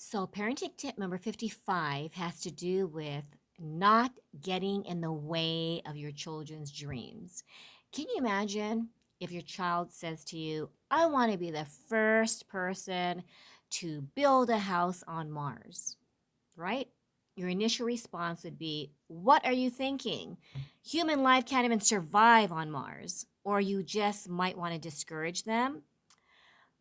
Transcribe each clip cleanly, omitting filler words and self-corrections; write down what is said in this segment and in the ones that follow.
So, parenting tip number 55 has to do with not getting in the way of your children's dreams. Can you imagine if your child says to you, I want to be the first person to build a house on Mars, right? Your initial response would be, what are you thinking? Human life can't even survive on Mars. Or you just might want to discourage them.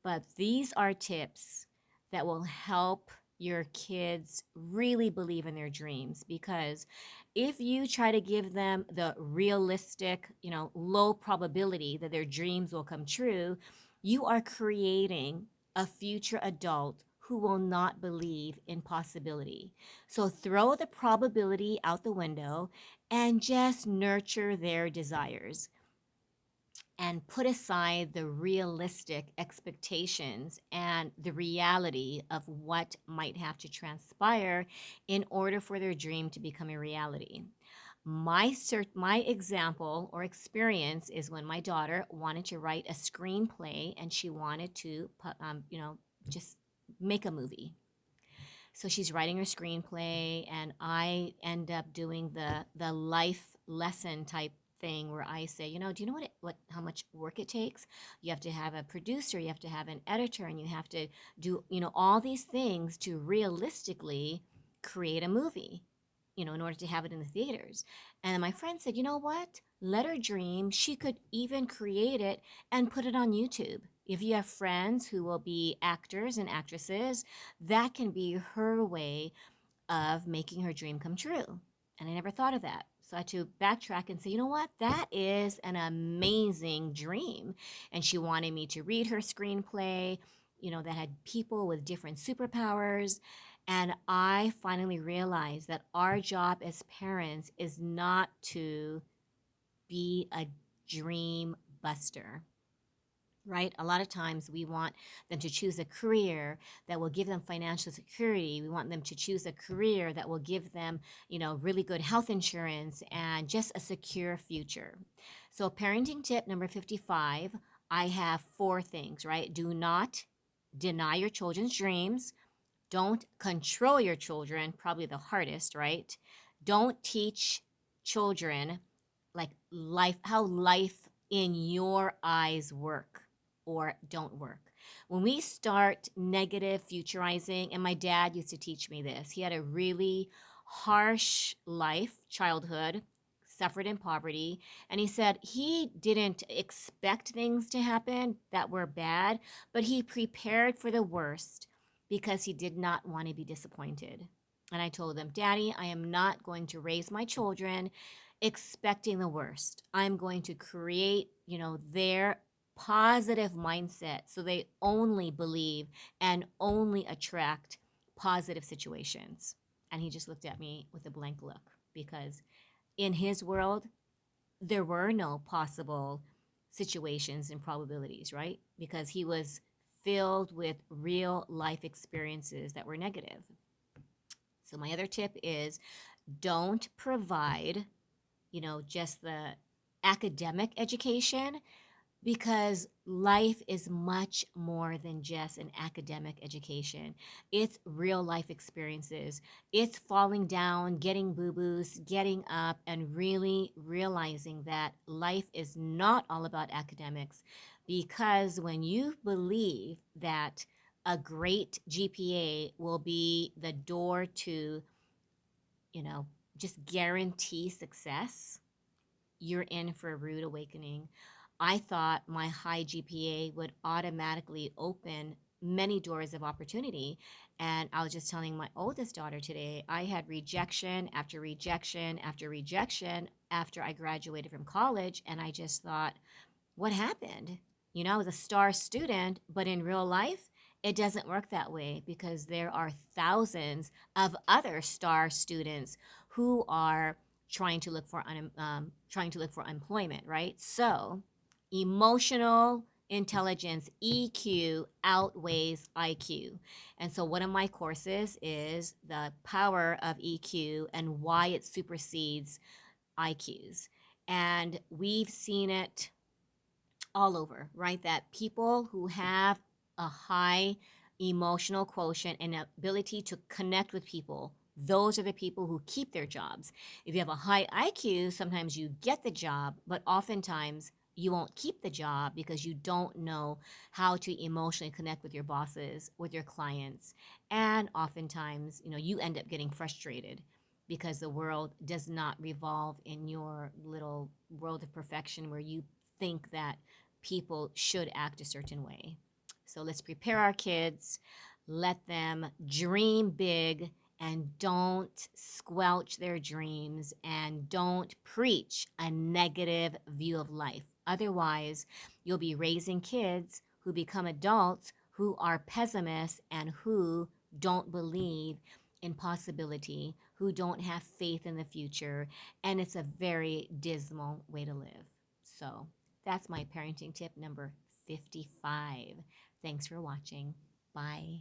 But these are tips that will help your kids really believe in their dreams, because if you try to give them the realistic, low probability that their dreams will come true, you are creating a future adult who will not believe in possibility. So throw the probability out the window and just nurture their desires and put aside the realistic expectations and the reality of what might have to transpire in order for their dream to become a reality. My example or experience is when my daughter wanted to write a screenplay and she wanted to, just make a movie. So she's writing her screenplay, and I end up doing the life lesson type thing where I say, do you know what how much work it takes? You have to have a producer, you have to have an editor, and you have to do, all these things to realistically create a movie, in order to have it in the theaters. And my friend said, you know what? Let her dream. She could even create it and put it on YouTube. If you have friends who will be actors and actresses, that can be her way of making her dream come true. And I never thought of that. So I had to backtrack and say, you know what? That is an amazing dream. And she wanted me to read her screenplay, that had people with different superpowers. And I finally realized that our job as parents is not to be a dream buster, right? A lot of times we want them to choose a career that will give them financial security. We want them to choose a career that will give them, really good health insurance and just a secure future. So, parenting tip number 55, I have four things, right? Do not deny your children's dreams. Don't control your children, probably the hardest, right? Don't teach children like how life in your eyes work or don't work. When we start negative futurizing, and my dad used to teach me this, he had a really harsh life, childhood, suffered in poverty, and he said he didn't expect things to happen that were bad, but he prepared for the worst because he did not want to be disappointed. And I told him, Daddy, I am not going to raise my children expecting the worst. I'm going to create, their positive mindset so they only believe and only attract positive situations. And he just looked at me with a blank look because in his world, there were no possible situations and probabilities, right? Because he was filled with real life experiences that were negative. So, my other tip is don't provide, just the academic education, because life is much more than just an academic education. It's real life experiences. It's falling down, getting boo boos, getting up, and really realizing that life is not all about academics. Because when you believe that a great GPA will be the door to, you know, just guarantee success, you're in for a rude awakening. I thought my high GPA would automatically open many doors of opportunity. And I was just telling my oldest daughter today, I had rejection after rejection after rejection after I graduated from college. And I just thought, what happened? I was a star student, but in real life, it doesn't work that way because there are thousands of other star students who are trying to look for employment, right? So, emotional intelligence EQ outweighs IQ. And so one of my courses is the power of EQ and why it supersedes IQs. And we've seen it all over, right? That people who have a high emotional quotient and ability to connect with people. Those are the people who keep their jobs. If you have a high IQ, sometimes you get the job, but oftentimes you won't keep the job because you don't know how to emotionally connect with your bosses, with your clients. And oftentimes, you end up getting frustrated because the world does not revolve in your little world of perfection where you think that people should act a certain way. So let's prepare our kids, let them dream big, and don't squelch their dreams and don't preach a negative view of life. Otherwise, you'll be raising kids who become adults who are pessimists and who don't believe in possibility, who don't have faith in the future, and it's a very dismal way to live. So, that's my parenting tip number 55. Thanks for watching. Bye.